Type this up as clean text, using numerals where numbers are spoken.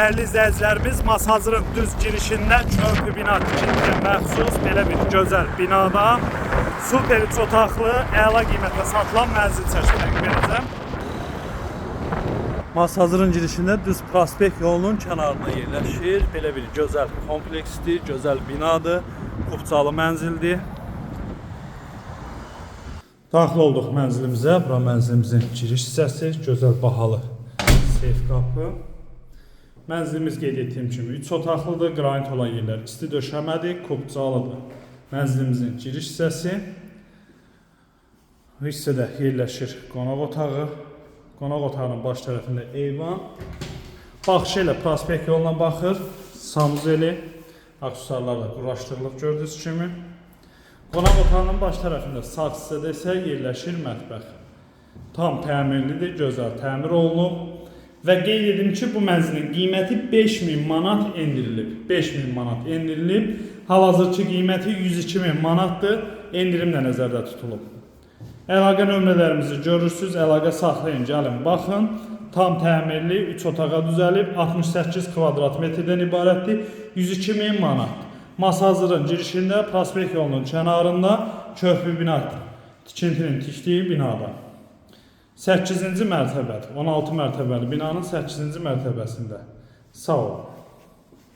Değerli izləyicilərimiz, Masazırın düz girişində çöpü bina tikintiyə məxsus belə bir gözəl binada super 3 otaqlı, əla qiymətlə satılan mənzil çəkib təqdim edəcəm. Masazırın girişində düz prospekt yolunun kənarında yerləşir. Belə bir gözəl kompleksdir, gözəl binadır, kubcalı mənzildir. Daxil olduq mənzilimizə. Bura mənzilimizin giriş hissəsi, gözəl bahalı seyf qapı. Mənzilimiz qeyd etdiyim kimi 3 otaqlıdır, qranit olan yerlər isti döşəmədir, kubcalıdır. Mənzilimizin giriş hissəsi. Bu hissədə yerləşir qonaq otağı. Qonaq otağının baş tərəfində eyvan. Baxışı ilə prospekt yoluna baxır. Sanuzeli, aksesuarlarla quraşdırılıb gördüyünüz kimi. Qonaq otağının baş tərəfində sağ hissədə isə yerləşir mətbəx. Tam təmirlidir, gözəl təmir olunub. Və qeyd edim ki, bu mənzilin qiyməti 5000 manat endirilib. 5000 manat endirilib. Hal-hazırki qiyməti 102.000 manatdır. Endirim də nəzərdə tutulub. Əlaqə nömrələrimizi görürsünüz. Əlaqə saxlayın, gəlin, baxın. Tam təmirli, 3 otağa düzəlib, 68 kvadrat metrdən ibarətdir. 102.000 manat. Masazırın girişində, prospekt yolunun kənarında köhnə bina tikintinin tikdiyi binada. 8-ci mərtəbədir. 16 mərtəbəli binanın 8-ci mərtəbəsində. Sağ olun.